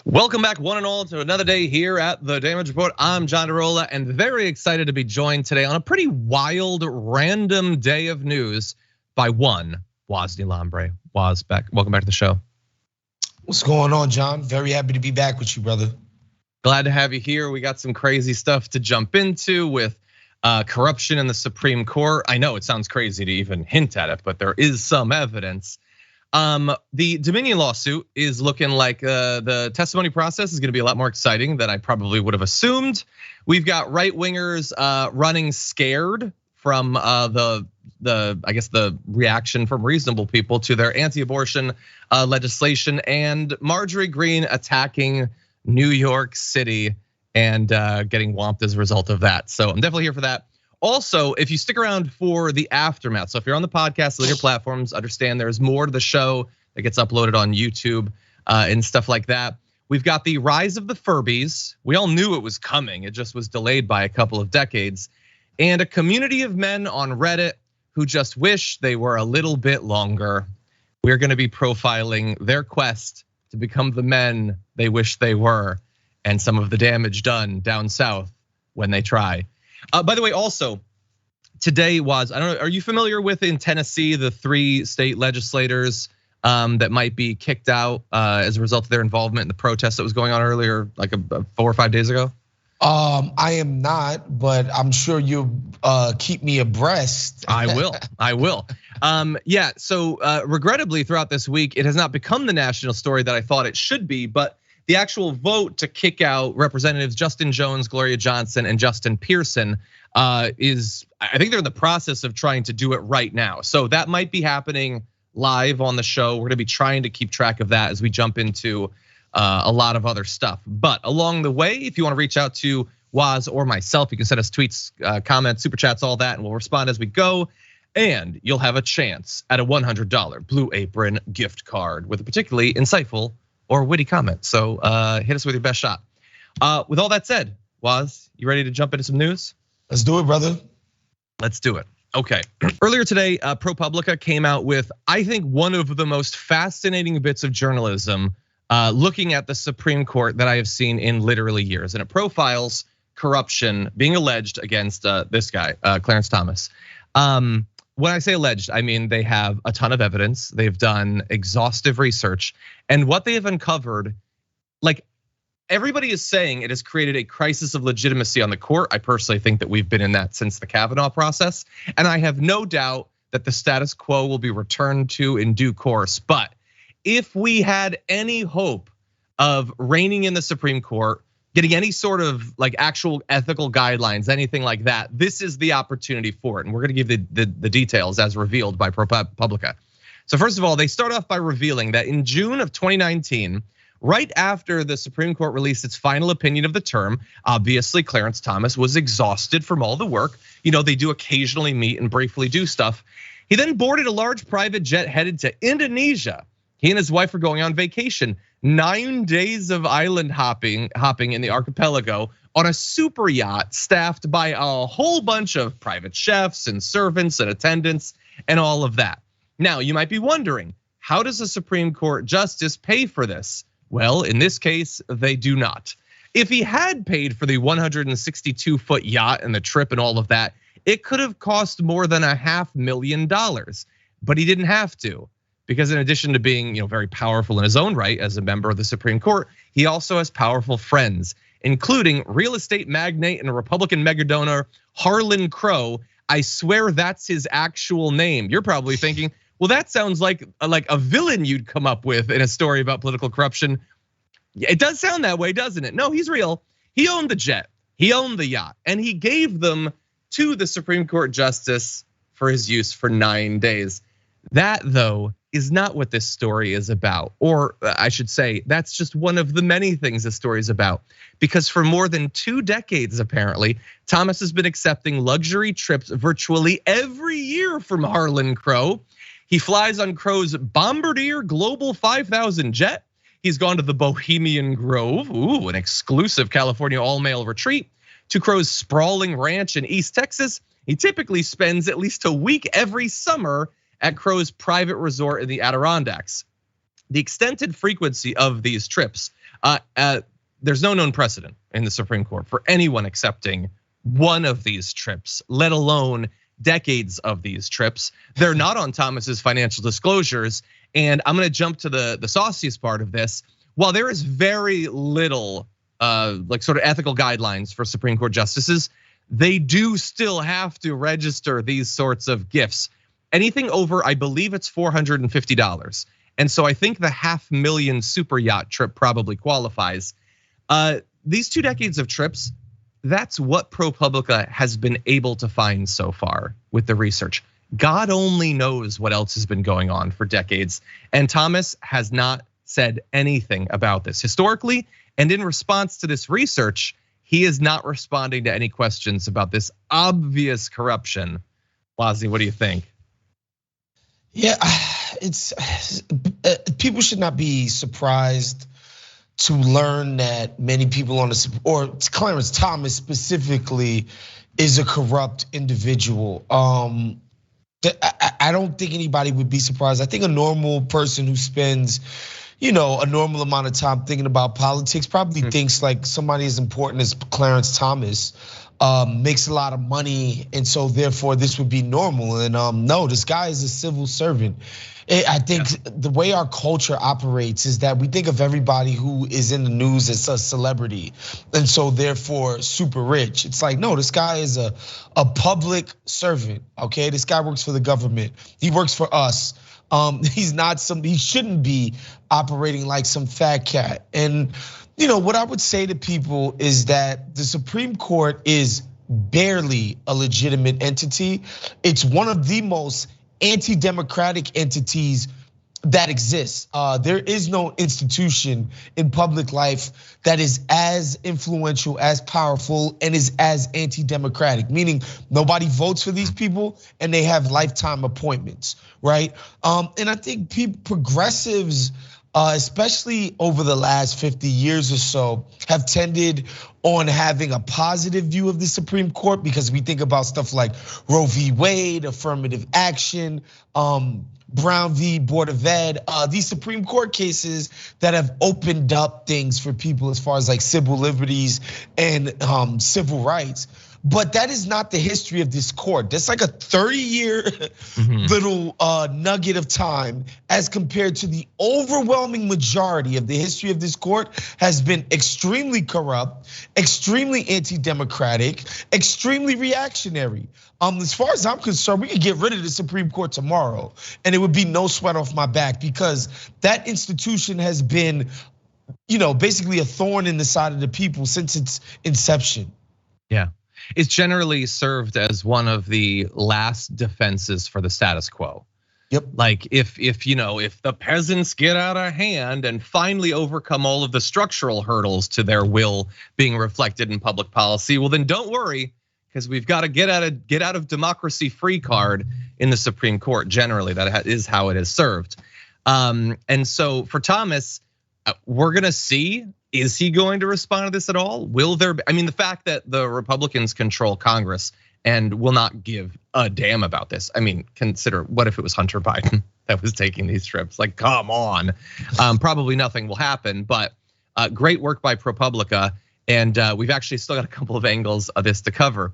Welcome back, one and all, to another day here at the Damage Report. I'm Iadarola, and very excited to be joined today on a pretty wild, random day of news by one Wosny Lambre. Woz, welcome back to the show. What's going on, John? Very happy to be back with you, brother. Glad to have you here. We got some crazy stuff to jump into with corruption in the Supreme Court. I know it sounds crazy to even hint at it, but there is some evidence. The Dominion lawsuit is looking like the testimony process is going to be a lot more exciting than I probably would have assumed. We've got right wingers running scared from the reaction from reasonable people to their anti-abortion legislation, and Marjorie Greene attacking New York City and getting whomped as a result of that. So I'm definitely here for that. Also, if you stick around for the aftermath, so if you're on the podcast, on your platforms, understand there's more to the show that gets uploaded on YouTube and stuff like that. We've got the rise of the Furbies. We all knew it was coming. It just was delayed by a couple of decades. And a community of men on Reddit who just wish they were a little bit longer. We're gonna be profiling their quest to become the men they wish they were, and some of the damage done down south when they try. By the way, also today was, I don't know, are you familiar with in Tennessee the 3 state legislators that might be kicked out as a result of their involvement in the protest that was going on earlier, like 4 or 5 days ago? I am not, but I'm sure you'll keep me abreast. I will. Yeah, so regrettably throughout this week, it has not become the national story that I thought it should be, but the actual vote to kick out Representatives Justin Jones, Gloria Johnson, and Justin Pearson is, I think they're in the process of trying to do it right now. So that might be happening live on the show. We're gonna be trying to keep track of that as we jump into a lot of other stuff. But along the way, if you wanna reach out to Woz or myself, you can send us tweets, comments, super chats, all that, and we'll respond as we go. And you'll have a chance at a $100 Blue Apron gift card with a particularly insightful or witty comment. So hit us with your best shot. With all that said, Woz, you ready to jump into some news? Let's do it, brother. Let's do it. Okay. Earlier today, ProPublica came out with, I think, one of the most fascinating bits of journalism looking at the Supreme Court that I have seen in literally years. And it profiles corruption being alleged against this guy, Clarence Thomas. When I say alleged, I mean they have a ton of evidence. They've done exhaustive research, and what they have uncovered, like everybody is saying, it has created a crisis of legitimacy on the court. I personally think that we've been in that since the Kavanaugh process, and I have no doubt that the status quo will be returned to in due course. But if we had any hope of reigning in the Supreme Court, getting any sort of like actual ethical guidelines, anything like that, this is the opportunity for it. And we're gonna give the details as revealed by ProPublica. So first of all, they start off by revealing that in June of 2019, right after the Supreme Court released its final opinion of the term, obviously Clarence Thomas was exhausted from all the work. You know, they do occasionally meet and briefly do stuff. He then boarded a large private jet headed to Indonesia. He and his wife were going on vacation. 9 days of island hopping in the archipelago on a super yacht staffed by a whole bunch of private chefs and servants and attendants and all of that. Now, you might be wondering, how does a Supreme Court justice pay for this? Well, in this case, they do not. If he had paid for the 162-foot yacht and the trip and all of that, it could have cost more than $500,000, but he didn't have to. Because in addition to being very powerful in his own right as a member of the Supreme Court, he also has powerful friends, including real estate magnate and Republican mega donor Harlan Crow. I swear that's his actual name. You're probably thinking, well, that sounds like a villain you'd come up with in a story about political corruption. It does sound that way, doesn't it? No, he's real. He owned the jet, he owned the yacht, and he gave them to the Supreme Court justice for his use for 9 days. That, though, is not what this story is about. Or I should say, that's just one of the many things this story is about. Because for more than 2 decades, apparently, Thomas has been accepting luxury trips virtually every year from Harlan Crow. He flies on Crow's Bombardier Global 5000 jet. He's gone to the Bohemian Grove, an exclusive California all-male retreat, to Crow's sprawling ranch in East Texas. He typically spends at least a week every summer at Crow's private resort in the Adirondacks. The extended frequency of these trips There's no known precedent in the Supreme Court for anyone accepting one of these trips, let alone decades of these trips. They're not on Thomas's financial disclosures. And I'm gonna jump to the sauciest part of this. While there is very little like sort of ethical guidelines for Supreme Court justices, they do still have to register these sorts of gifts. Anything over, I believe it's $450. And so I think the $500,000 super yacht trip probably qualifies. These 2 decades of trips, that's what ProPublica has been able to find so far with the research. God only knows what else has been going on for decades. And Thomas has not said anything about this historically. And in response to this research, he is not responding to any questions about this obvious corruption. Wosny, what do you think? Yeah, it's people should not be surprised to learn that many people on the, or Clarence Thomas specifically, is a corrupt individual. I don't think anybody would be surprised. I think a normal person who spends, a normal amount of time thinking about politics probably thinks like somebody as important as Clarence Thomas makes a lot of money, and so therefore this would be normal. And no, this guy is a civil servant. I think the way our culture operates is that we think of everybody who is in the news as a celebrity, and so therefore super rich. It's like, no, this guy is a public servant. Okay, this guy works for the government. He works for us. He's not he shouldn't be operating like some fat cat. And what I would say to people is that the Supreme Court is barely a legitimate entity. It's one of the most anti-democratic entities that exists. There is no institution in public life that is as influential, as powerful, and is as anti-democratic, meaning nobody votes for these people and they have lifetime appointments, right? And I think progressives, especially over the last 50 years or so, have tended on having a positive view of the Supreme Court because we think about stuff like Roe v. Wade, affirmative action, Brown v. Board of Ed, these Supreme Court cases that have opened up things for people as far as like civil liberties and civil rights. But that is not the history of this court. That's like a 30-year little nugget of time as compared to the overwhelming majority of the history of this court has been extremely corrupt, extremely anti-democratic, extremely reactionary. As far as I'm concerned, we could get rid of the Supreme Court tomorrow and it would be no sweat off my back because that institution has been, basically a thorn in the side of the people since its inception. Yeah. It's generally served as one of the last defenses for the status quo. Yep. Like if the peasants get out of hand and finally overcome all of the structural hurdles to their will being reflected in public policy, well then don't worry, because we've got a get out of democracy free card in the Supreme Court. Generally, that is how it is served. And so for Thomas, we're gonna see. Is he going to respond to this at all? Will there be, the fact that the Republicans control Congress and will not give a damn about this. Consider what if it was Hunter Biden that was taking these trips? Like, come on. Probably nothing will happen, but great work by ProPublica. And we've actually still got a couple of angles of this to cover.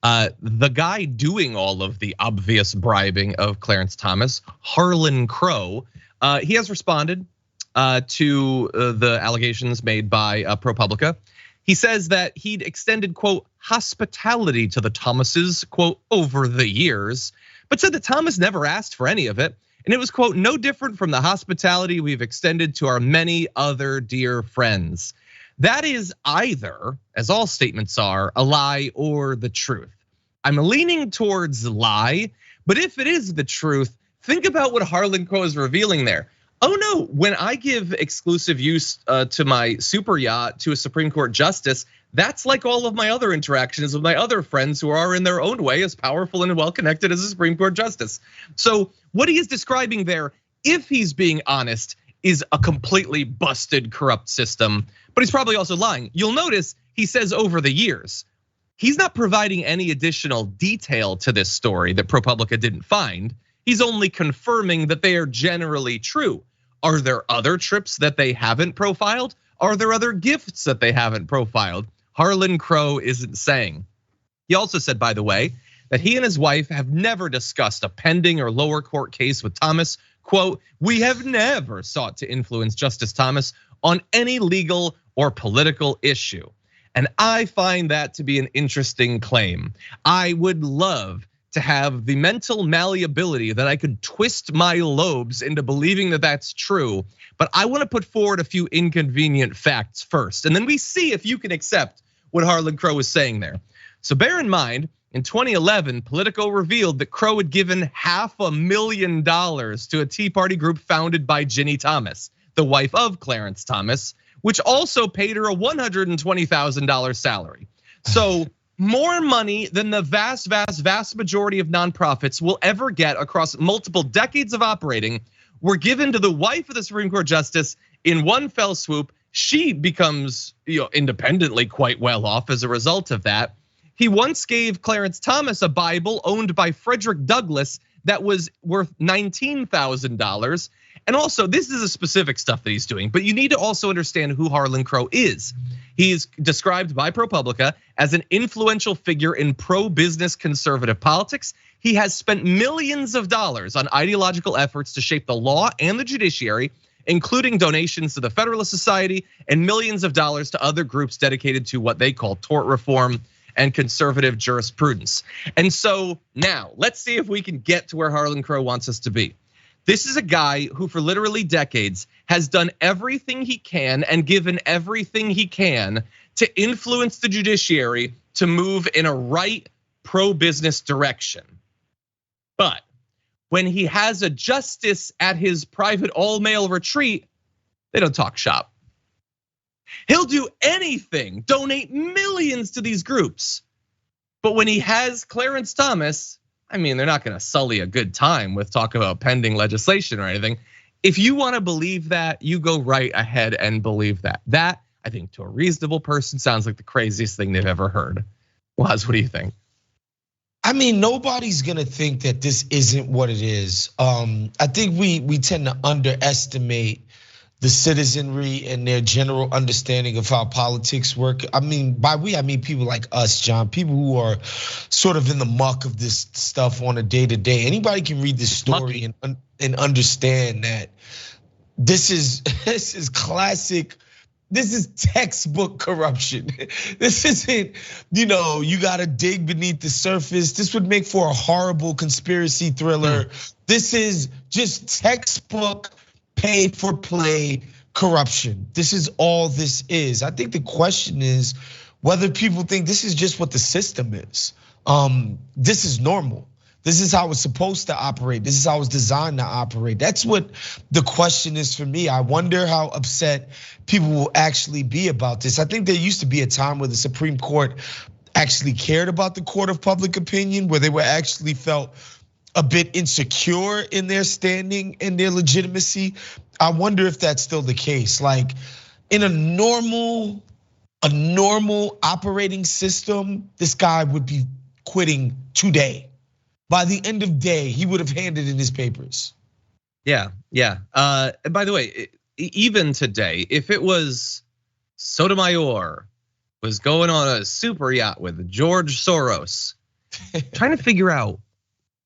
The guy doing all of the obvious bribing of Clarence Thomas, Harlan Crow, he has responded to the allegations made by ProPublica. He says that he'd extended, quote, hospitality to the Thomases, quote, over the years, but said that Thomas never asked for any of it. And it was, quote, no different from the hospitality we've extended to our many other dear friends. That is either, as all statements are, a lie or the truth. I'm leaning towards lie, but if it is the truth, think about what Harlan Crow is revealing there. Oh no, when I give exclusive use to my super yacht to a Supreme Court justice, that's like all of my other interactions with my other friends who are in their own way as powerful and well-connected as a Supreme Court justice. So what he is describing there, if he's being honest, is a completely busted, corrupt system, but he's probably also lying. You'll notice he says over the years. He's not providing any additional detail to this story that ProPublica didn't find. He's only confirming that they are generally true. Are there other trips that they haven't profiled? Are there other gifts that they haven't profiled? Harlan Crow isn't saying. He also said, by the way, that he and his wife have never discussed a pending or lower court case with Thomas. Quote, "We have never sought to influence Justice Thomas on any legal or political issue." And I find that to be an interesting claim. I would love to have the mental malleability that I could twist my lobes into believing that that's true. But I want to put forward a few inconvenient facts first, and then we see if you can accept what Harlan Crow was saying there. So bear in mind, in 2011, Politico revealed that Crow had given $500,000 to a Tea Party group founded by Ginny Thomas, the wife of Clarence Thomas, which also paid her a $120,000 salary. So more money than the vast majority of nonprofits will ever get across multiple decades of operating were given to the wife of the Supreme Court justice in one fell swoop. She becomes, independently quite well off as a result of that. He once gave Clarence Thomas a Bible owned by Frederick Douglass that was worth $19,000. And also, this is a specific stuff that he's doing, but you need to also understand who Harlan Crow is. He is described by ProPublica as an influential figure in pro-business conservative politics. He has spent millions of dollars on ideological efforts to shape the law and the judiciary, including donations to the Federalist Society and millions of dollars to other groups dedicated to what they call tort reform and conservative jurisprudence. And so now, let's see if we can get to where Harlan Crow wants us to be. This is a guy who for literally decades has done everything he can and given everything he can to influence the judiciary to move in a right pro-business direction. But when he has a justice at his private all-male retreat, they don't talk shop. He'll do anything, donate millions to these groups. But when he has Clarence Thomas, I mean, they're not gonna sully a good time with talk about pending legislation or anything. If you wanna believe that, you go right ahead and believe that. That, I think, to a reasonable person sounds like the craziest thing they've ever heard. Waz, what do you think? I mean, nobody's gonna think that this isn't what it is. I think we tend to underestimate the citizenry and their general understanding of how politics work. I mean, by we, I mean people like us, John, people who are sort of in the muck of this stuff on a day-to-day. Anybody can read this story and understand that this is classic. This is textbook corruption. This isn't, you gotta dig beneath the surface. This would make for a horrible conspiracy thriller. This is just textbook pay for play corruption. This is all this is. I think the question is whether people think this is just what the system is. This is normal. This is how it's supposed to operate. This is how it's designed to operate. That's what the question is for me. I wonder how upset people will actually be about this. I think there used to be a time where the Supreme Court actually cared about the court of public opinion, where they were actually felt a bit insecure in their standing and their legitimacy. I wonder if that's still the case. Like in a normal operating system, this guy would be quitting today. By the end of day, he would have handed in his papers. Yeah. And by the way, even today, if it was Sotomayor was going on a super yacht with George Soros, trying to figure out,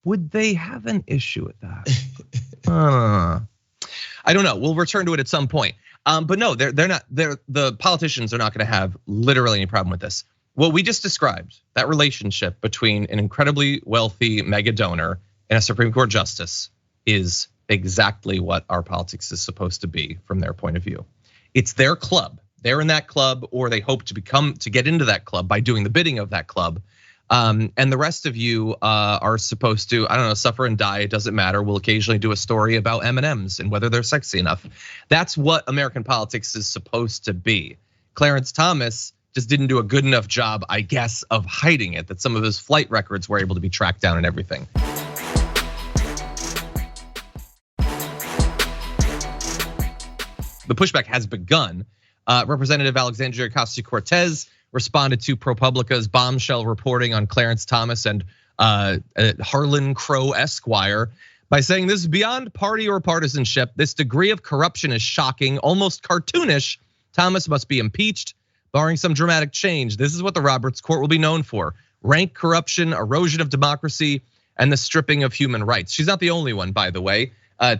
would they have an issue with that? I don't know. We'll return to it at some point. But no, they're not. The politicians are not going to have literally any problem with this. What we just described, that relationship between an incredibly wealthy mega donor and a Supreme Court justice, is exactly what our politics is supposed to be from their point of view. It's their club. They're in that club, or they hope to get into that club by doing the bidding of that club. And the rest of you are supposed to, I don't know, suffer and die. It doesn't matter. We'll occasionally do a story about M&Ms and whether they're sexy enough. That's what American politics is supposed to be. Clarence Thomas just didn't do a good enough job, I guess, of hiding it, that some of his flight records were able to be tracked down and everything. The pushback has begun. Representative Alexandria Ocasio-Cortez responded to ProPublica's bombshell reporting on Clarence Thomas and Harlan Crow Esquire by saying this is beyond party or partisanship. This degree of corruption is shocking, almost cartoonish, Thomas must be impeached, barring some dramatic change. This is what the Roberts Court will be known for: rank corruption, erosion of democracy, and the stripping of human rights. She's not the only one, by the way.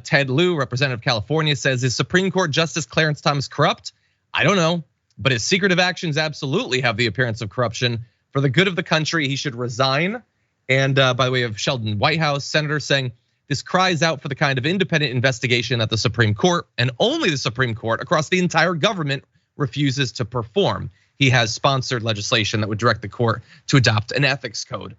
Ted Lieu, representative of California, says, is Supreme Court Justice Clarence Thomas corrupt? I don't know, but his secretive actions absolutely have the appearance of corruption. For the good of the country, he should resign. And by the way of Sheldon Whitehouse, senator, saying, this cries out for the kind of independent investigation that the Supreme Court, and only the Supreme Court across the entire government, refuses to perform. He has sponsored legislation that would direct the court to adopt an ethics code.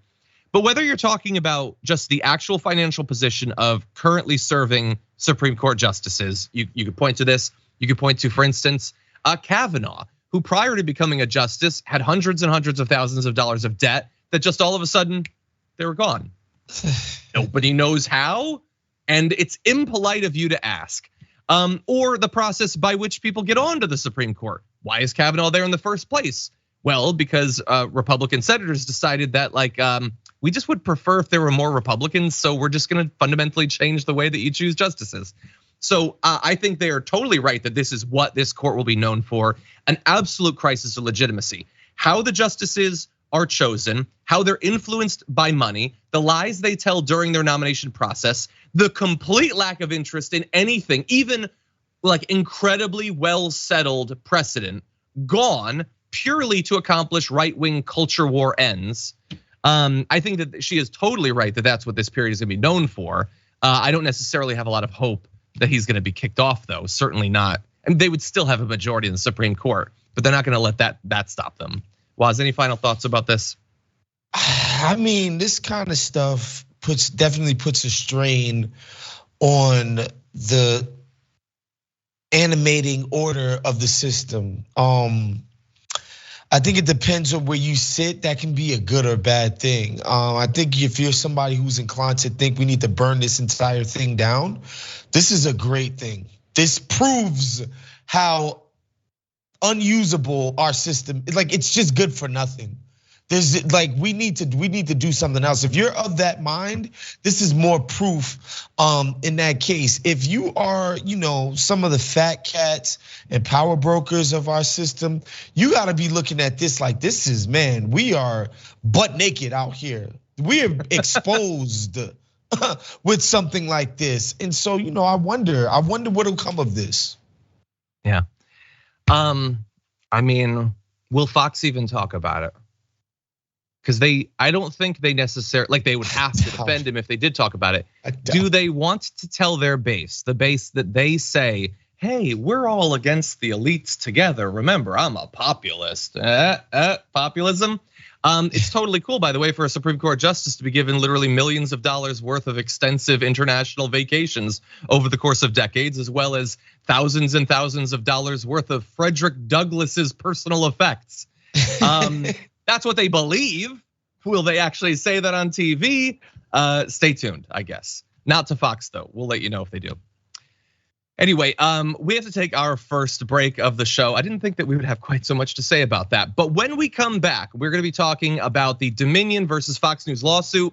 But whether you're talking about just the actual financial position of currently serving Supreme Court justices, you could point to this. You could point to, for instance, Kavanaugh, who prior to becoming a justice had hundreds and hundreds of thousands of dollars of debt that just all of a sudden they were gone. Nobody knows how, and it's impolite of you to ask. Or the process by which people get onto the Supreme Court. Why is Kavanaugh there in the first place? Well, because Republican senators decided that we just would prefer if there were more Republicans, so we're just gonna fundamentally change the way that you choose justices. So I think they are totally right that this is what this court will be known for: an absolute crisis of legitimacy. How the justices are chosen, how they're influenced by money, the lies they tell during their nomination process, the complete lack of interest in anything, even like incredibly well settled precedent, gone purely to accomplish right-wing culture war ends. I think that she is totally right that that's what this period is gonna be known for. I don't necessarily have a lot of hope that he's gonna be kicked off, though, certainly not. And they would still have a majority in the Supreme Court, but they're not gonna let that stop them. Waz, any final thoughts about this? I mean, this kind of stuff definitely puts a strain on the animating order of the system. I think it depends on where you sit. That can be a good or bad thing. I think if you're somebody who's inclined to think we need to burn this entire thing down, this is a great thing. This proves how unusable our system, like it's just good for nothing. There's like we need to do something else. If you're of that mind, this is more proof in that case. If you are, some of the fat cats and power brokers of our system, you got to be looking at this like this is, man, we are butt naked out here. We are exposed with something like this. And so, I wonder what'll come of this. Yeah. I mean, will Fox even talk about it? Because I don't think they necessarily, like they would have to defend him if they did talk about it. Do they want to tell their base, the base that they say, hey, we're all against the elites together. Remember, I'm a populist. Populism. It's totally cool, by the way, for a Supreme Court justice to be given literally millions of dollars worth of extensive international vacations over the course of decades, as well as thousands and thousands of dollars worth of Frederick Douglass's personal effects. That's what they believe. Will they actually say that on TV? Stay tuned, I guess. Not to Fox, though. We'll let you know if they do. Anyway, we have to take our first break of the show. I didn't think that we would have quite so much to say about that. But when we come back, we're gonna be talking about the Dominion versus Fox News lawsuit.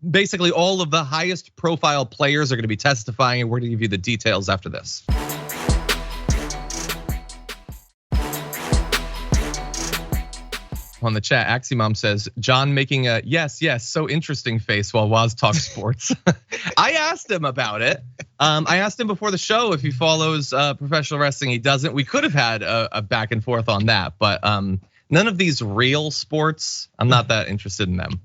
Basically, all of the highest profile players are gonna be testifying, and we're gonna give you the details after this. On the chat, Aximom says, John making a yes, so interesting face while Waz talks sports. I asked him about it. I asked him before the show if he follows professional wrestling. He doesn't. We could have had a back and forth on that, but none of these real sports, I'm not that interested in them.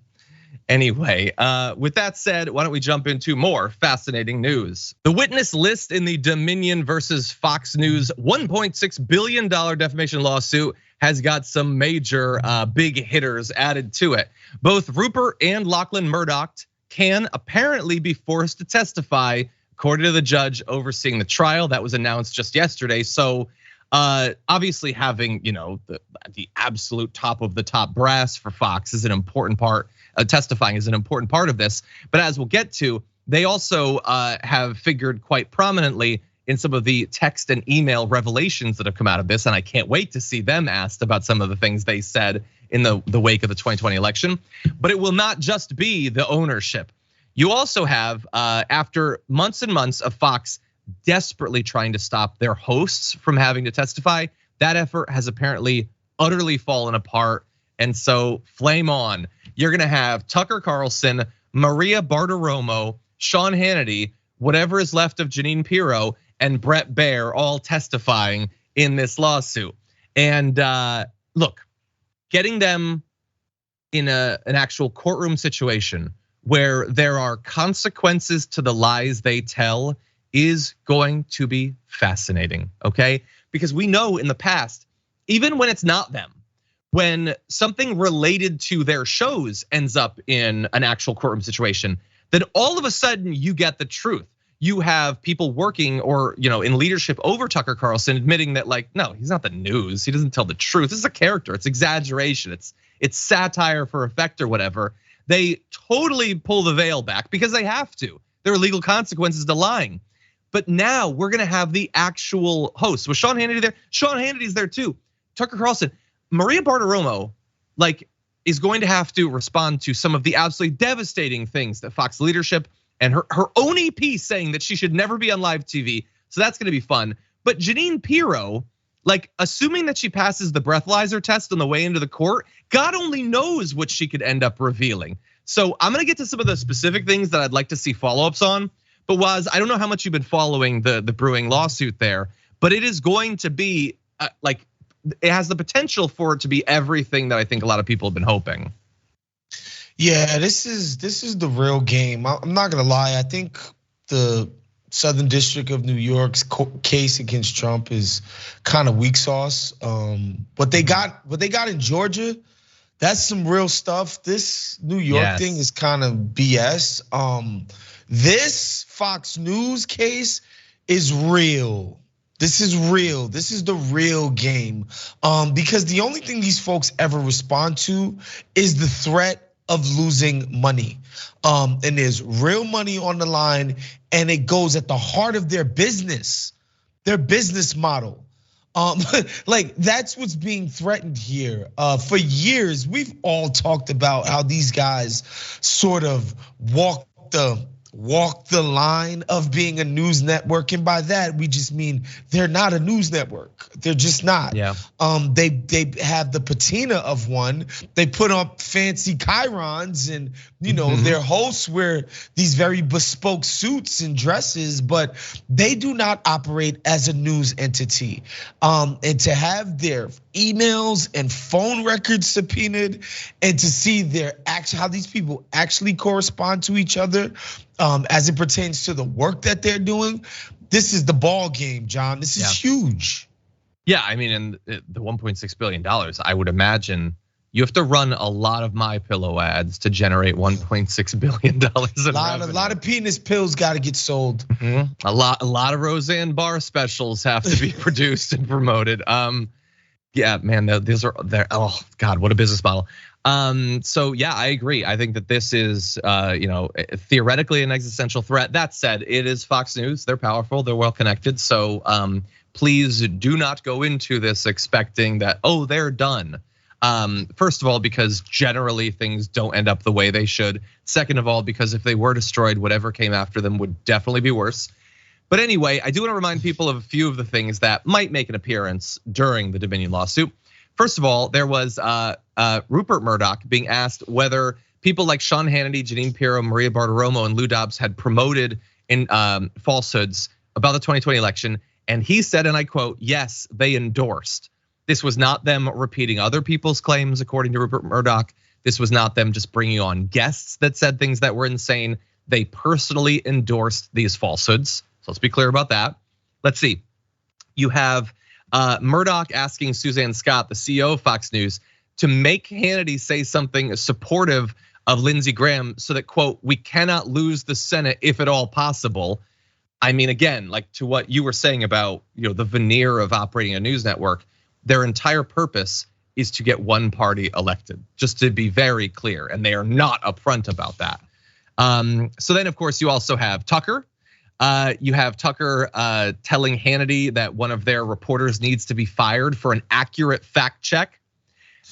Anyway, with that said, why don't we jump into more fascinating news? The witness list in the Dominion versus Fox News $1.6 billion defamation lawsuit has got some major big hitters added to it. Both Rupert and Lachlan Murdoch can apparently be forced to testify, according to the judge overseeing the trial. That was announced just yesterday. So obviously having the absolute top of the top brass for Fox is an important part. Testifying is an important part of this. But as we'll get to, they also have figured quite prominently in some of the text and email revelations that have come out of this, and I can't wait to see them asked about some of the things they said in the wake of the 2020 election. But it will not just be the ownership. You also have, after months and months of Fox desperately trying to stop their hosts from having to testify. That effort has apparently utterly fallen apart. And so flame on. You're gonna have Tucker Carlson, Maria Bartiromo, Sean Hannity, whatever is left of Jeanine Pirro, and Brett Baier all testifying in this lawsuit. And look, getting them in an actual courtroom situation where there are consequences to the lies they tell is going to be fascinating, okay? Because we know in the past, even when it's not them, when something related to their shows ends up in an actual courtroom situation, then all of a sudden you get the truth. You have people working or in leadership over Tucker Carlson admitting that like, no, he's not the news. He doesn't tell the truth. This is a character. It's exaggeration. It's satire for effect or whatever. They totally pull the veil back because they have to. There are legal consequences to lying. But now we're gonna have the actual host. Was Sean Hannity there? Sean Hannity's there too. Tucker Carlson. Maria Bartiromo, is going to have to respond to some of the absolutely devastating things that Fox leadership and her own EP saying that she should never be on live TV. So that's gonna be fun. But Jeanine Pirro, assuming that she passes the breathalyzer test on the way into the court, God only knows what she could end up revealing. So I'm gonna get to some of the specific things that I'd like to see follow-ups on. But Woz, I don't know how much you've been following the brewing lawsuit there, but it is going to be it has the potential for it to be everything that I think a lot of people have been hoping. Yeah, this is the real game. I'm not gonna lie. I think the Southern District of New York's case against Trump is kind of weak sauce. What they got in Georgia, that's some real stuff. This New York thing is kind of BS. This Fox News case is real. This is real. This is the real game. Because the only thing these folks ever respond to is the threat of losing money. And there's real money on the line, and it goes at the heart of their business model. That's what's being threatened here. For years, we've all talked about how these guys sort of walk the line of being a news network, and by that we just mean they're not a news network. They're just not. Yeah. They have the patina of one. They put on fancy chyrons, and their hosts wear these very bespoke suits and dresses, but they do not operate as a news entity. And to have their emails and phone records subpoenaed, and to see how these people actually correspond to each other, as it pertains to the work that they're doing, this is the ball game, John. This is huge. Yeah, I mean, and the $1.6 billion, I would imagine you have to run a lot of MyPillow ads to generate $1.6 billion. A lot of penis pills got to get sold. A lot of Roseanne Barr specials have to be produced and promoted. Yeah, man, they're oh God, what a business model. So yeah, I agree. I think that this is theoretically an existential threat. That said, it is Fox News. They're powerful, they're well connected. So please do not go into this expecting that, oh, they're done. First of all, because generally things don't end up the way they should. Second of all, because if they were destroyed, whatever came after them would definitely be worse. But anyway, I do want to remind people of a few of the things that might make an appearance during the Dominion lawsuit. First of all, there was Rupert Murdoch being asked whether people like Sean Hannity, Jeanine Pirro, Maria Bartiromo, and Lou Dobbs had promoted in falsehoods about the 2020 election. And he said, and I quote, yes, they endorsed. This was not them repeating other people's claims, according to Rupert Murdoch. This was not them just bringing on guests that said things that were insane. They personally endorsed these falsehoods. So let's be clear about that. Let's see. You have Murdoch asking Suzanne Scott, the CEO of Fox News, to make Hannity say something supportive of Lindsey Graham so that, quote, we cannot lose the Senate if at all possible. I mean, again, like to what you were saying about the veneer of operating a news network, their entire purpose is to get one party elected, just to be very clear, and they are not upfront about that. So then, of course, you also have Tucker. You have Tucker telling Hannity that one of their reporters needs to be fired for an accurate fact check,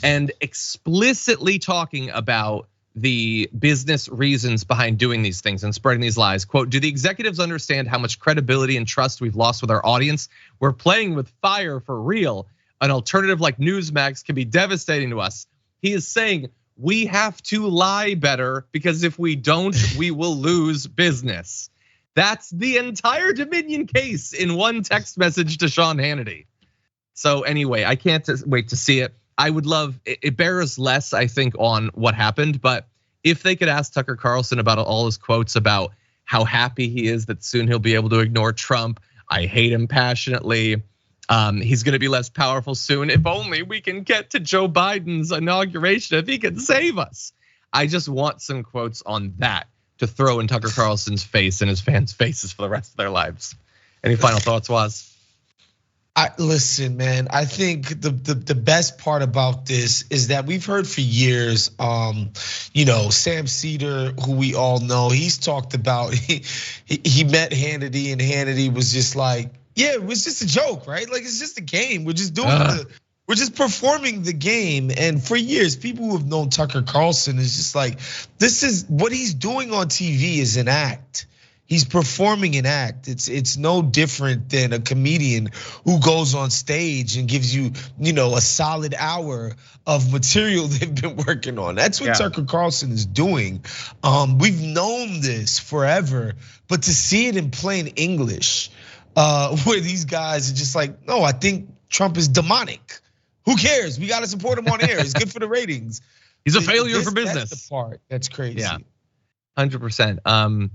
and explicitly talking about the business reasons behind doing these things and spreading these lies. Quote, do the executives understand how much credibility and trust we've lost with our audience? We're playing with fire for real. An alternative like Newsmax can be devastating to us. He is saying we have to lie better because if we don't, we will lose business. That's the entire Dominion case in one text message to Sean Hannity. So anyway, I can't wait to see it. I would love, it bears less, I think, on what happened, but if they could ask Tucker Carlson about all his quotes about how happy he is that soon he'll be able to ignore Trump. I hate him passionately. He's gonna be less powerful soon. If only we can get to Joe Biden's inauguration, if he can save us. I just want some quotes on that to throw in Tucker Carlson's face and his fans' faces for the rest of their lives. Any final thoughts, Woz? Listen, man, I think the best part about this is that we've heard for years, Sam Cedar, who we all know, he's talked about, he met Hannity and Hannity was just like, yeah, it was just a joke, right? Like, it's just a game. We're just doing we're just performing the game. And for years, people who have known Tucker Carlson is just like, this is what he's doing on TV is an act. He's performing an act. It's no different than a comedian who goes on stage and gives you, a solid hour of material they've been working on. That's what Tucker Carlson is doing. We've known this forever, but to see it in plain English, where these guys are just like, no, I think Trump is demonic. Who cares? We got to support him on air. It's good for the ratings. He's a failure for business. That's the part that's crazy. Yeah, 100%.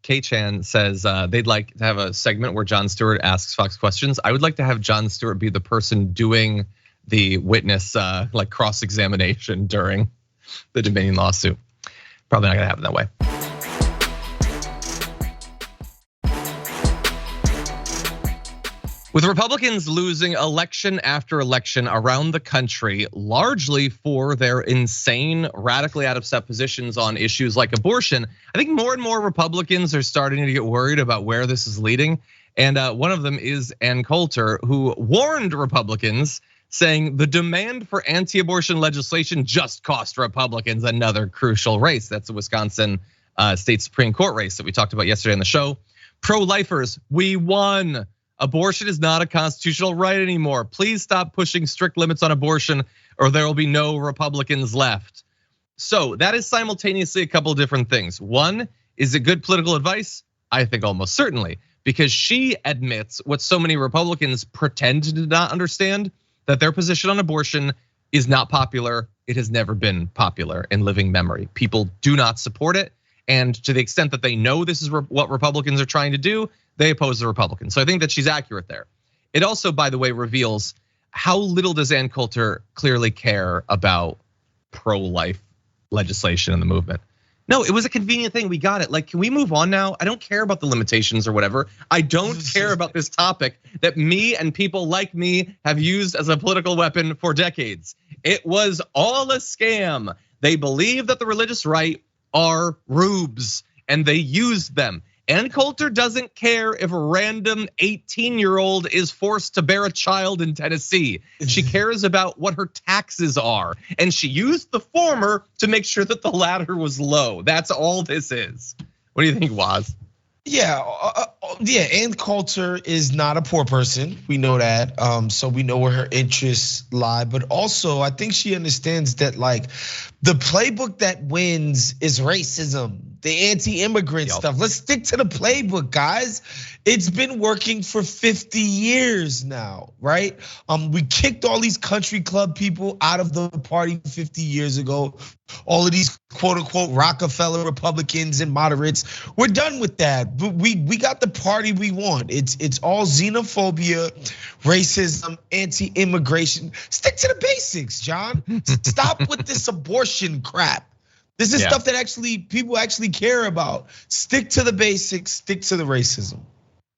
K-Chan says they'd like to have a segment where Jon Stewart asks Fox questions. I would like to have Jon Stewart be the person doing the witness like cross-examination during the Dominion lawsuit. Probably not gonna happen that way. With Republicans losing election after election around the country, largely for their insane, radically out of step positions on issues like abortion, I think more and more Republicans are starting to get worried about where this is leading. And one of them is Ann Coulter, who warned Republicans, saying the demand for anti-abortion legislation just cost Republicans another crucial race. That's the Wisconsin State Supreme Court race that we talked about yesterday on the show. Pro-lifers, we won. Abortion is not a constitutional right anymore. Please stop pushing strict limits on abortion or there will be no Republicans left. So that is simultaneously a couple of different things. One, is it good political advice? I think almost certainly, because she admits what so many Republicans pretend to not understand, that their position on abortion is not popular. It has never been popular in living memory. People do not support it. And to the extent that they know this is what Republicans are trying to do, they oppose the Republicans. So I think that she's accurate there. It also, by the way, reveals how little does Ann Coulter clearly care about pro-life legislation in the movement. No, it was a convenient thing. We got it. Like, can we move on now? I don't care about the limitations or whatever. I don't care about this topic that me and people like me have used as a political weapon for decades. It was all a scam. They believe that the religious right are rubes and they used them. Ann Coulter doesn't care if a random 18-year-old is forced to bear a child in Tennessee. She cares about what her taxes are. And she used the former to make sure that the latter was low. That's all this is. What do you think, Woz? Yeah, Ann Coulter is not a poor person. We know that, so we know where her interests lie. But also, I think she understands that like the playbook that wins is racism, the anti-immigrant stuff. Let's stick to the playbook, guys. It's been working for 50 years now, right? We kicked all these country club people out of the party 50 years ago. All of these quote unquote Rockefeller Republicans and moderates, we're done with that. But we got the party we want. It's all xenophobia, racism, anti-immigration. Stick to the basics, John. Stop with this abortion crap. This is stuff that actually people actually care about. Stick to the basics, stick to the racism.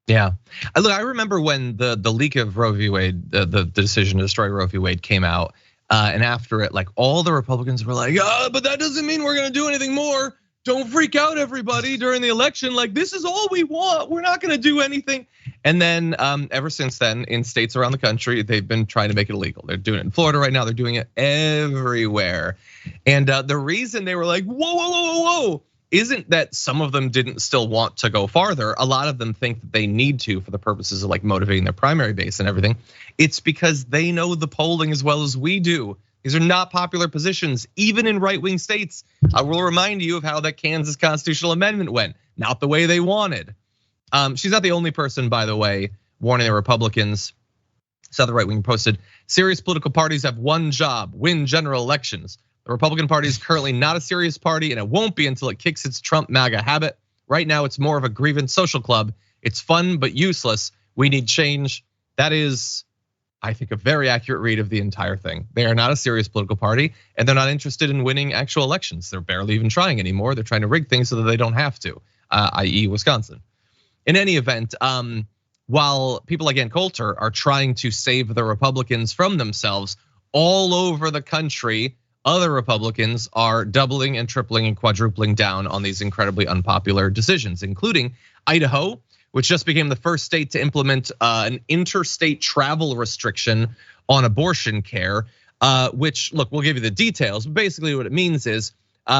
Yeah, look, I remember when the leak of Roe v. Wade, the decision to destroy Roe v. Wade came out. And after it, like all the Republicans were like, but that doesn't mean we're gonna do anything more. don't freak out everybody during the election. Like, this is all we want. We're not gonna do anything. And then ever since then, in states around the country, they've been trying to make it illegal. They're doing it in Florida right now. They're doing it everywhere. And the reason they were like, whoa, isn't that some of them didn't still want to go farther. A lot of them think that they need to for the purposes of like motivating their primary base and everything. It's because they know the polling as well as we do. These are not popular positions, even in right-wing states. I will remind you of how that Kansas constitutional amendment went. Not the way they wanted. She's not the only person, by the way, warning the Republicans. So the right wing posted, serious political parties have one job, win general elections. The Republican Party is currently not a serious party, and it won't be until it kicks its Trump MAGA habit. Right now, it's more of a grievance social club. It's fun, but useless. We need change. That is, I think, a very accurate read of the entire thing. They are not a serious political party, and they're not interested in winning actual elections. They're barely even trying anymore. They're trying to rig things so that they don't have to, i.e. Wisconsin. In any event, while people like Ann Coulter are trying to save the Republicans from themselves, all over the country, other Republicans are doubling and tripling and quadrupling down on these incredibly unpopular decisions, including Idaho, which just became the first state to implement an interstate travel restriction on abortion care, which, look, we'll give you the details, but basically what it means is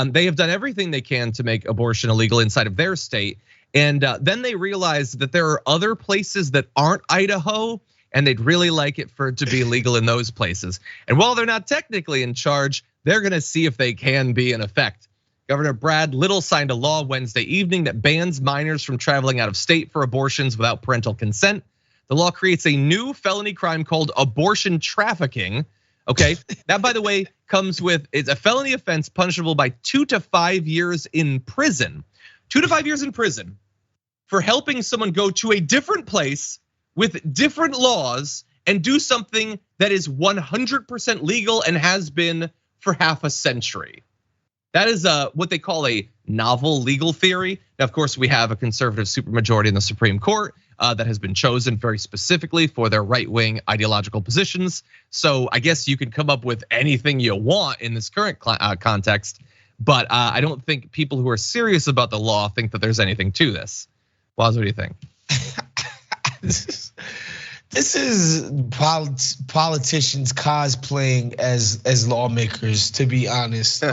they have done everything they can to make abortion illegal inside of their state. And then they realized that there are other places that aren't Idaho, and they'd really like it for it to be legal in those places. And while they're not technically in charge, they're gonna see if they can be in effect. Governor Brad Little signed a law Wednesday evening that bans minors from traveling out of state for abortions without parental consent. The law creates a new felony crime called abortion trafficking. Okay, that, by the way, comes with, it's a felony offense punishable by 2 to 5 years in prison. 2 to 5 years in prison for helping someone go to a different place with different laws and do something that is 100% legal and has been for half a century. That is what they call a novel legal theory. Now, of course, we have a conservative supermajority in the Supreme Court that has been chosen very specifically for their right-wing ideological positions. So I guess you can come up with anything you want in this current context, but I don't think people who are serious about the law think that there's anything to this. Woz, what do you think? This is politicians cosplaying as lawmakers, to be honest.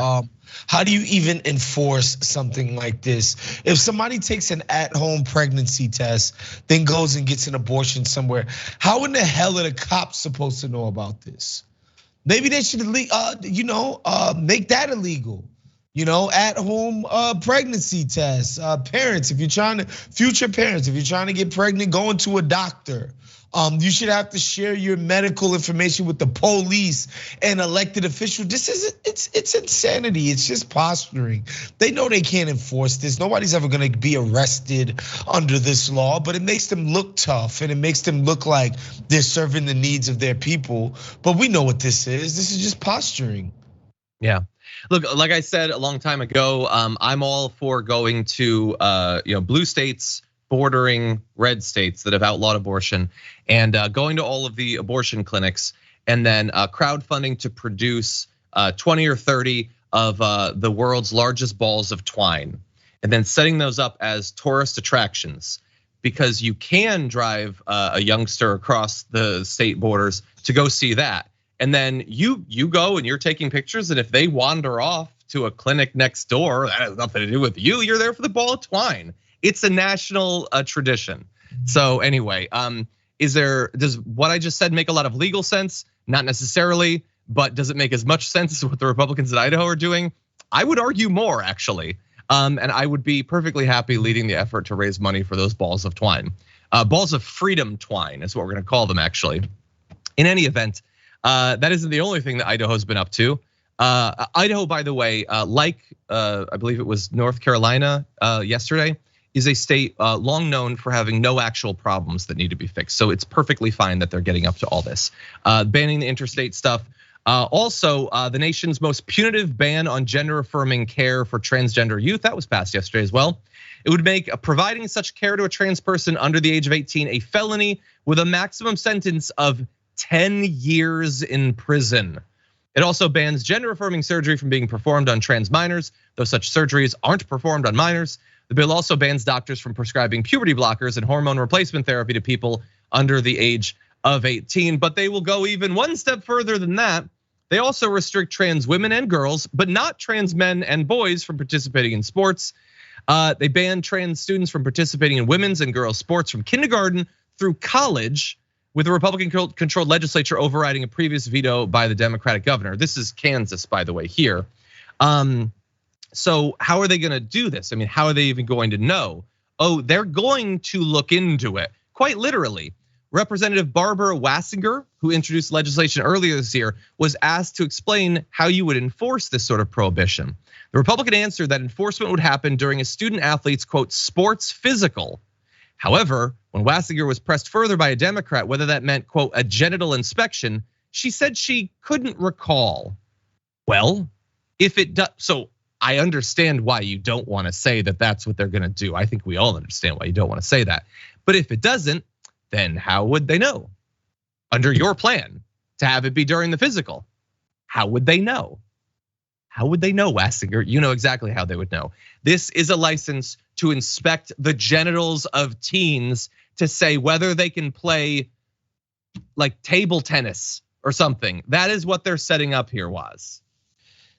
How do you even enforce something like this? If somebody takes an at-home pregnancy test, then goes and gets an abortion somewhere, how in the hell are the cops supposed to know about this? Maybe they should, make that illegal. At-home pregnancy tests. Parents, if you're trying to, future parents, if you're trying to get pregnant, going to a doctor. You should have to share your medical information with the police and elected officials. This is, it's insanity. It's just posturing. They know they can't enforce this. Nobody's ever gonna be arrested under this law, but it makes them look tough and it makes them look like they're serving the needs of their people. But we know what this is. This is just posturing. Yeah. Look, like I said a long time ago, I'm all for going to blue states bordering red states that have outlawed abortion and going to all of the abortion clinics and then crowdfunding to produce 20 or 30 of the world's largest balls of twine and then setting those up as tourist attractions, because you can drive a youngster across the state borders to go see that. And then you go and you're taking pictures, and if they wander off to a clinic next door, that has nothing to do with you. You're there for the ball of twine. It's a national tradition. So anyway, does what I just said make a lot of legal sense? Not necessarily, but does it make as much sense as what the Republicans in Idaho are doing? I would argue more, actually. And I would be perfectly happy leading the effort to raise money for those balls of twine. Balls of freedom twine is what we're gonna call them, actually. In any event, that isn't the only thing that Idaho's been up to. Idaho, by the way, like I believe it was North Carolina yesterday, is a state long known for having no actual problems that need to be fixed. So it's perfectly fine that they're getting up to all this. Banning the interstate stuff. Also, the nation's most punitive ban on gender affirming care for transgender youth, that was passed yesterday as well. It would make providing such care to a trans person under the age of 18 a felony with a maximum sentence of 10 years in prison. It also bans gender-affirming surgery from being performed on trans minors, though such surgeries aren't performed on minors. The bill also bans doctors from prescribing puberty blockers and hormone replacement therapy to people under the age of 18. But they will go even one step further than that. They also restrict trans women and girls, but not trans men and boys from participating in sports. They ban trans students from participating in women's and girls' sports from kindergarten through college, with the Republican-controlled legislature overriding a previous veto by the Democratic governor. This is Kansas, by the way, here. So how are they gonna do this? I mean, how are they even going to know? Oh, they're going to look into it, quite literally. Representative Barbara Wasinger, who introduced legislation earlier this year, was asked to explain how you would enforce this sort of prohibition. The Republican answered that enforcement would happen during a student athlete's, quote, sports physical. However, when Wasinger was pressed further by a Democrat whether that meant, quote, a genital inspection, she said she couldn't recall. Well, if it does, so I understand why you don't want to say that that's what they're gonna do. I think we all understand why you don't want to say that. But if it doesn't, then how would they know? Under your plan to have it be during the physical, how would they know? How would they know, Wasinger? You know exactly how they would know. This is a license to inspect the genitals of teens to say whether they can play like table tennis or something. That is what they're setting up here, Waz.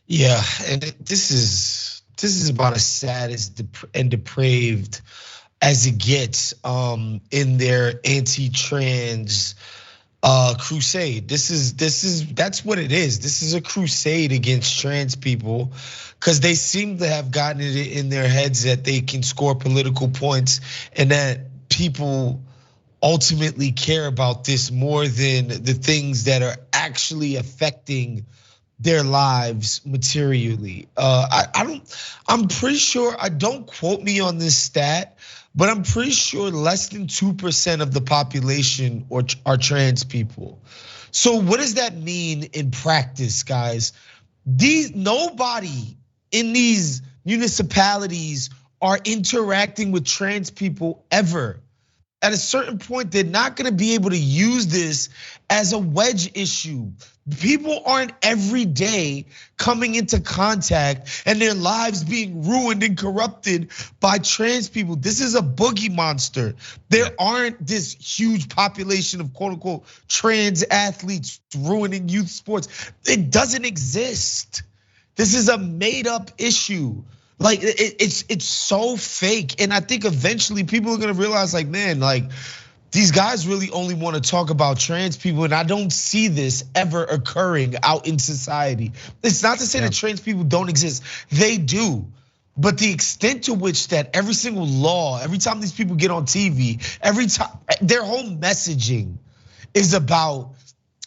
Yeah, and this is about as sad and depraved as it gets in their anti-trans crusade. That's what it is. This is a crusade against trans people because they seem to have gotten it in their heads that they can score political points and that people ultimately care about this more than the things that are actually affecting their lives materially. I'm pretty sure, don't quote me on this stat, but I'm pretty sure less than 2% of the population are trans people. So what does that mean in practice, guys? Nobody in these municipalities are interacting with trans people ever. At a certain point, they're not gonna be able to use this as a wedge issue. People aren't every day coming into contact and their lives being ruined and corrupted by trans people. This is a boogie monster. There aren't this huge population of quote unquote trans athletes ruining youth sports. It doesn't exist. This is a made up issue. Like it's so fake. And I think eventually people are gonna realize like, man, like these guys really only wanna talk about trans people, and I don't see this ever occurring out in society. It's not to say that trans people don't exist, they do. But the extent to which that every single law, every time these people get on TV, every time their whole messaging is about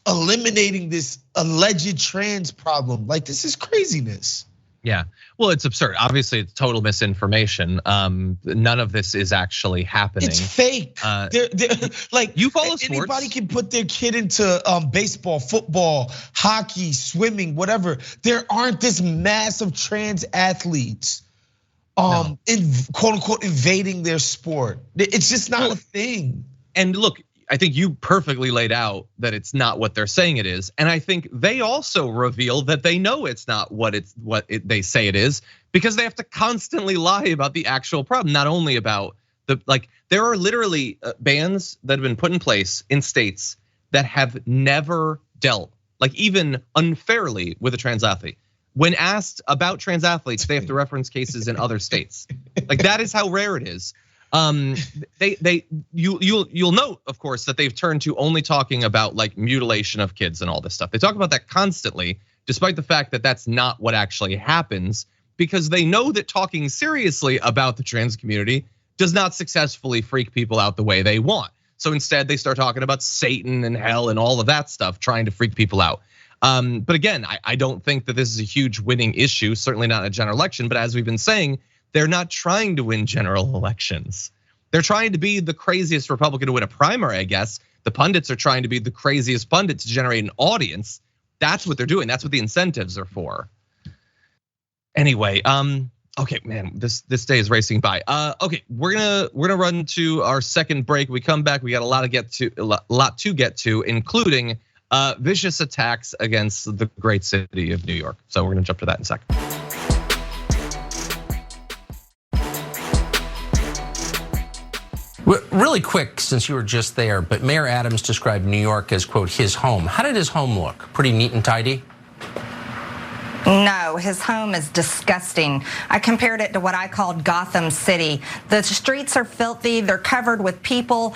eliminating this alleged trans problem. Like this is craziness. Yeah, well, it's absurd. Obviously, it's total misinformation. None of this is actually happening. It's fake. They're like you follow sports. Anybody can put their kid into baseball, football, hockey, swimming, whatever. There aren't this mass of trans athletes, in quote unquote invading their sport. It's just not a thing. And look, I think you perfectly laid out that it's not what they're saying it is. And I think they also reveal that they know it's not what they say it is, because they have to constantly lie about the actual problem. Not only about there are literally bans that have been put in place in states that have never dealt, like even unfairly, with a trans athlete. When asked about trans athletes, they have to reference cases in other states. Like that is how rare it is. You'll note, of course, that they've turned to only talking about like mutilation of kids and all this stuff. They talk about that constantly, despite the fact that that's not what actually happens, because they know that talking seriously about the trans community does not successfully freak people out the way they want. So instead, they start talking about Satan and hell and all of that stuff, trying to freak people out. But again, I don't think that this is a huge winning issue, certainly not in a general election. But as we've been saying, they're not trying to win general elections. They're trying to be the craziest Republican to win a primary, I guess. The pundits are trying to be the craziest pundit to generate an audience. That's what they're doing. That's what the incentives are for. Anyway, okay, man, this day is racing by. Okay, we're gonna run to our second break. We come back. We got a lot to get to, including vicious attacks against the great city of New York. So we're gonna jump to that in a second. Really quick, since you were just there, but Mayor Adams described New York as, quote, his home. How did his home look? Pretty neat and tidy? No, his home is disgusting. I compared it to what I called Gotham City. The streets are filthy. They're covered with people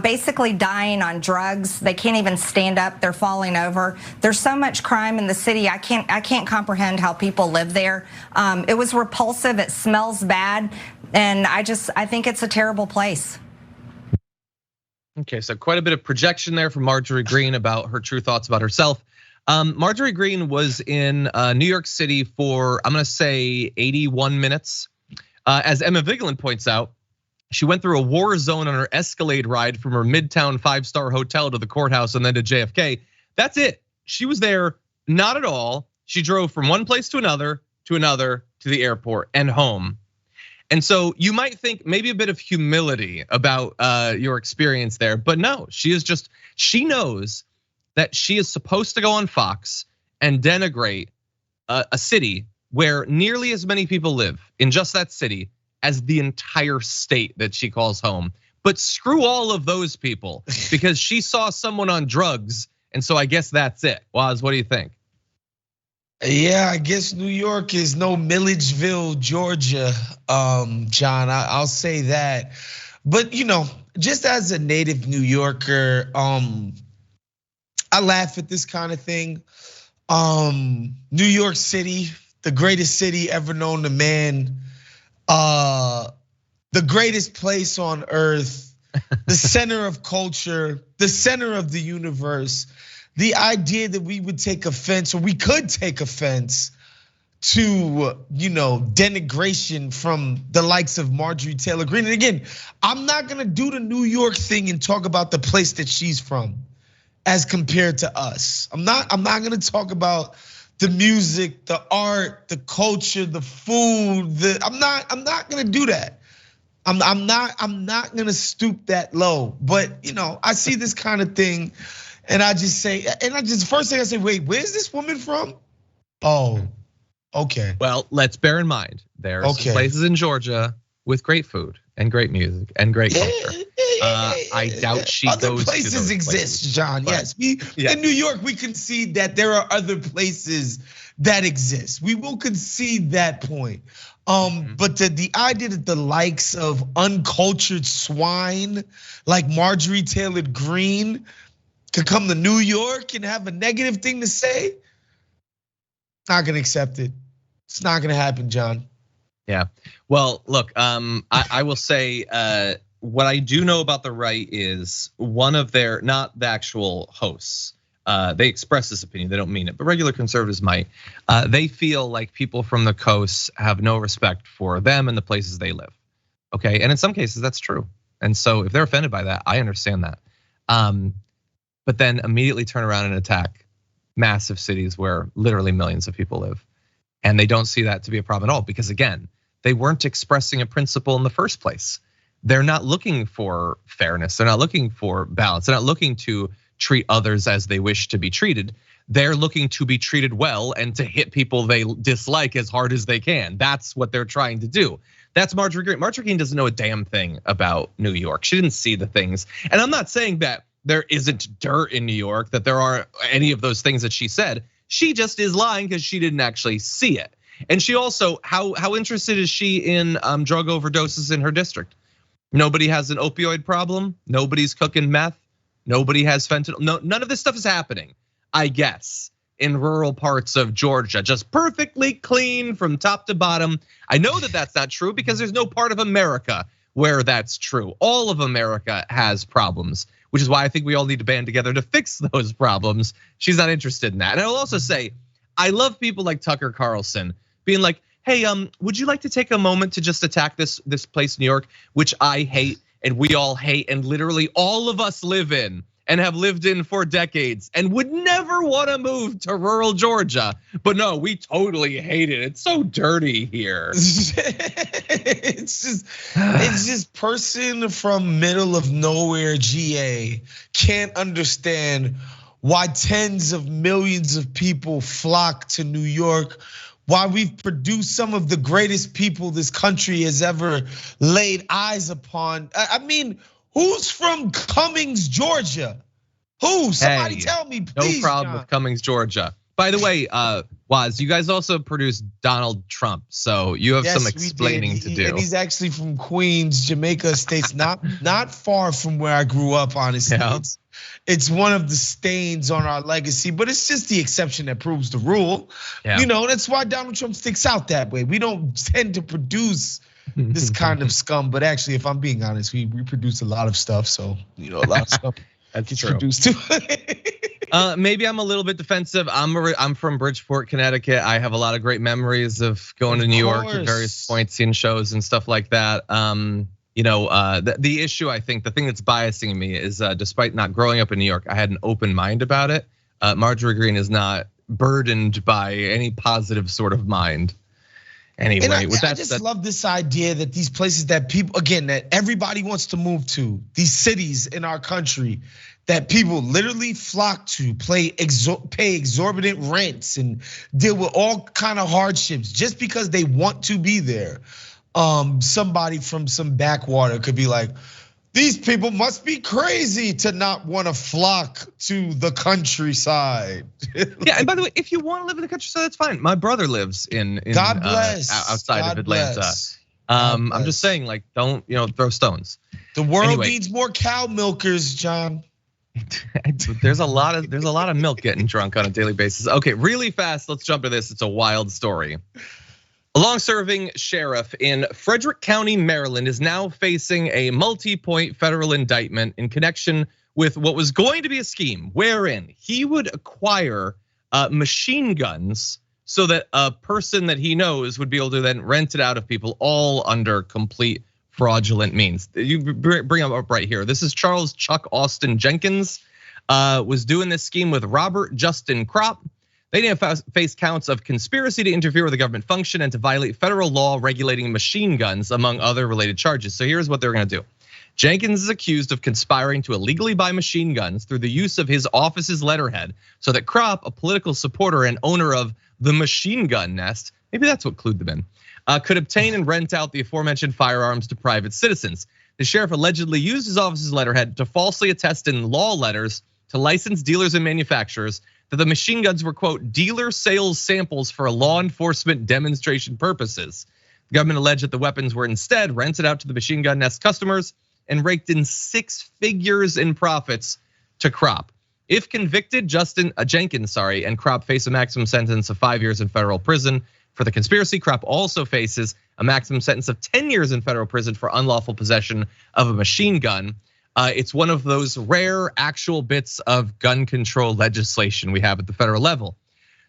basically dying on drugs. They can't even stand up. They're falling over. There's so much crime in the city. I can't comprehend how people live there. It was repulsive. It smells bad. And I think it's a terrible place. Okay, so quite a bit of projection there from Marjorie Greene about her true thoughts about herself. Marjorie Greene was in New York City for, I'm gonna say 81 minutes. As Emma Vigeland points out, she went through a war zone on her Escalade ride from her Midtown 5-star hotel to the courthouse and then to JFK. That's it. She was there, not at all. She drove from one place to another, to the airport and home. And so you might think maybe a bit of humility about your experience there, but no, she knows that she is supposed to go on Fox and denigrate a city where nearly as many people live in just that city as the entire state that she calls home. But screw all of those people because she saw someone on drugs, and so I guess that's it. Waz, what do you think? Yeah, I guess New York is no Milledgeville, Georgia, John. I'll say that. But just as a native New Yorker, I laugh at this kind of thing. New York City, the greatest city ever known to man, the greatest place on earth, the center of culture, the center of the universe. The idea that we would take offense, or we could take offense to, denigration from the likes of Marjorie Taylor Greene. And again, I'm not gonna do the New York thing and talk about the place that she's from as compared to us. I'm not gonna talk about the music, the art, the culture, the food. I'm not gonna do that. I'm not gonna stoop that low. But I see this kind of thing. And I just say, first thing I say, wait, where's this woman from? Oh, okay. Well, let's bear in mind, there are some places in Georgia with great food and great music and great culture. I doubt she other goes places to those exist, places. John. Yes, in New York, we concede that there are other places that exist. We will concede that point. But the idea that the likes of uncultured swine like Marjorie Taylor Greene could come to New York and have a negative thing to say, not gonna accept it. It's not gonna happen, John. Yeah, well, look, I will say what I do know about the right is one of their, not the actual hosts, they express this opinion, they don't mean it, but regular conservatives might. They feel like people from the coast have no respect for them and the places they live. Okay, and in some cases that's true. And so if they're offended by that, I understand that. But then immediately turn around and attack massive cities where literally millions of people live. And they don't see that to be a problem at all because again, they weren't expressing a principle in the first place. They're not looking for fairness. They're not looking for balance. They're not looking to treat others as they wish to be treated. They're looking to be treated well and to hit people they dislike as hard as they can. That's what they're trying to do. That's Marjorie Greene. Marjorie Greene doesn't know a damn thing about New York. She didn't see the things. And I'm not saying that there isn't dirt in New York, that there are any of those things that she said. She just is lying because she didn't actually see it. And she also, how interested is she in drug overdoses in her district? Nobody has an opioid problem. Nobody's cooking meth. Nobody has fentanyl. No, none of this stuff is happening, I guess, in rural parts of Georgia, just perfectly clean from top to bottom. I know that that's not true because there's no part of America where that's true. All of America has problems, which is why I think we all need to band together to fix those problems. She's not interested in that. And I'll also say, I love people like Tucker Carlson being like, hey, would you like to take a moment to just attack this place, New York, which I hate and we all hate and literally all of us live in and have lived in for decades and would never want to move to rural Georgia. But no, we totally hate it. It's so dirty here. It's just person from middle of nowhere GA can't understand why tens of millions of people flock to New York, why we've produced some of the greatest people this country has ever laid eyes upon. I mean, who's from Cummings, Georgia? Who? Somebody tell me, please. No problem with Cummings, Georgia. By the way, Woz, you guys also produced Donald Trump, so you have some explaining to do. And he's actually from Queens, Jamaica State's not far from where I grew up, honestly. Yeah. It's one of the stains on our legacy, but it's just the exception that proves the rule. Yeah. That's why Donald Trump sticks out that way. We don't tend to produce this kind of scum, but actually, if I'm being honest, we produce a lot of stuff. So, a lot of stuff gets produced too. Maybe I'm a little bit defensive. I'm from Bridgeport, Connecticut. I have a lot of great memories of going to New York at various points, seeing shows and stuff like that. The issue, I think, the thing that's biasing me is, despite not growing up in New York, I had an open mind about it. Marjorie Greene is not burdened by any positive sort of mind. Anyway, I just love this idea that these places that people, again, that everybody wants to move to, these cities in our country that people literally flock to, pay exorbitant rents and deal with all kind of hardships just because they want to be there. Somebody from some backwater could be like, these people must be crazy to not want to flock to the countryside. Yeah, and by the way, if you want to live in the countryside, that's fine. My brother lives in God bless. Outside of Atlanta. I'm just saying, like, don't throw stones. The world needs more cow milkers, John. There's a lot of milk getting drunk on a daily basis. Okay, really fast, let's jump to this. It's a wild story. A long-serving sheriff in Frederick County, Maryland is now facing a multi-point federal indictment in connection with what was going to be a scheme wherein he would acquire machine guns so that a person that he knows would be able to then rent it out of people, all under complete fraudulent means. You bring him up right here. This is Charles Chuck Austin Jenkins, was doing this scheme with Robert Justin Kropp. They didn't face counts of conspiracy to interfere with a government function and to violate federal law regulating machine guns, among other related charges. So here's what they're gonna do. Jenkins is accused of conspiring to illegally buy machine guns through the use of his office's letterhead so that Kropp, a political supporter and owner of the Machine Gun Nest, maybe that's what clued them in, could obtain and rent out the aforementioned firearms to private citizens. The sheriff allegedly used his office's letterhead to falsely attest in law letters to licensed dealers and manufacturers that the machine guns were, quote, dealer sales samples for law enforcement demonstration purposes. The government alleged that the weapons were instead rented out to the Machine Gun Nest customers and raked in 6 figures in profits to Kropp. If convicted, Jenkins, and Kropp face a maximum sentence of 5 years in federal prison. For the conspiracy, Kropp also faces a maximum sentence of 10 years in federal prison for unlawful possession of a machine gun. It's one of those rare actual bits of gun control legislation we have at the federal level.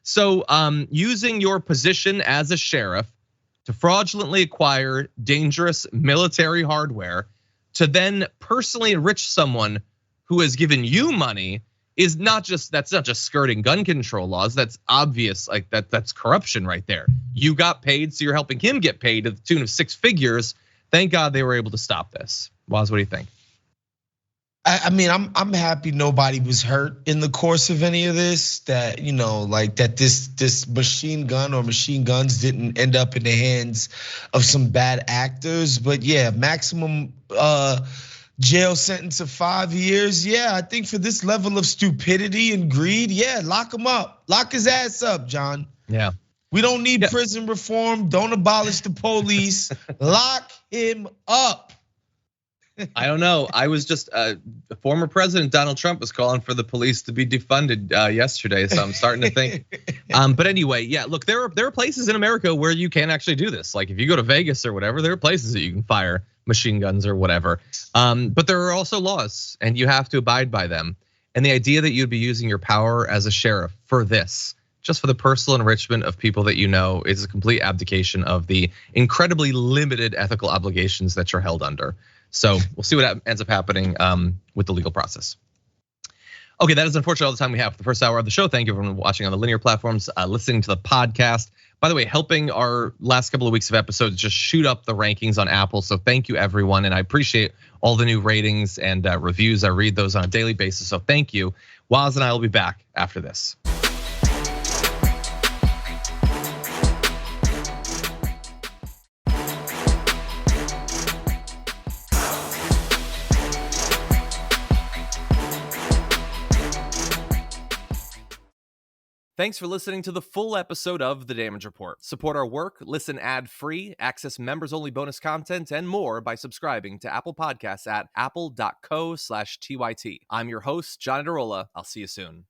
So using your position as a sheriff to fraudulently acquire dangerous military hardware to then personally enrich someone who has given you money is that's not just skirting gun control laws. That's obvious, like that's corruption right there. You got paid, so you're helping him get paid to the tune of 6 figures. Thank God they were able to stop this. Woz, what do you think? I mean, I'm happy nobody was hurt in the course of any of this. That that this machine gun or machine guns didn't end up in the hands of some bad actors. But yeah, maximum jail sentence of 5 years. Yeah, I think for this level of stupidity and greed, yeah, lock him up, lock his ass up, John. Yeah, we don't need prison reform. Don't abolish the police. Lock him up. I don't know. I was just former President Donald Trump was calling for the police to be defunded yesterday, so I'm starting to think. But anyway, yeah. Look, there are places in America where you can actually do this. Like if you go to Vegas or whatever, there are places that you can fire machine guns or whatever. But there are also laws, and you have to abide by them. And the idea that you'd be using your power as a sheriff for this, just for the personal enrichment of people that you know, is a complete abdication of the incredibly limited ethical obligations that you're held under. So we'll see what ends up happening with the legal process. Okay, that is unfortunately all the time we have for the first hour of the show. Thank you everyone for watching on the linear platforms, listening to the podcast. By the way, helping our last couple of weeks of episodes just shoot up the rankings on Apple. So thank you everyone, and I appreciate all the new ratings and reviews. I read those on a daily basis, so thank you. Woz and I will be back after this. Thanks for listening to the full episode of The Damage Report. Support our work, listen ad-free, access members-only bonus content, and more by subscribing to Apple Podcasts at apple.co/TYT. I'm your host, John Iadarola. I'll see you soon.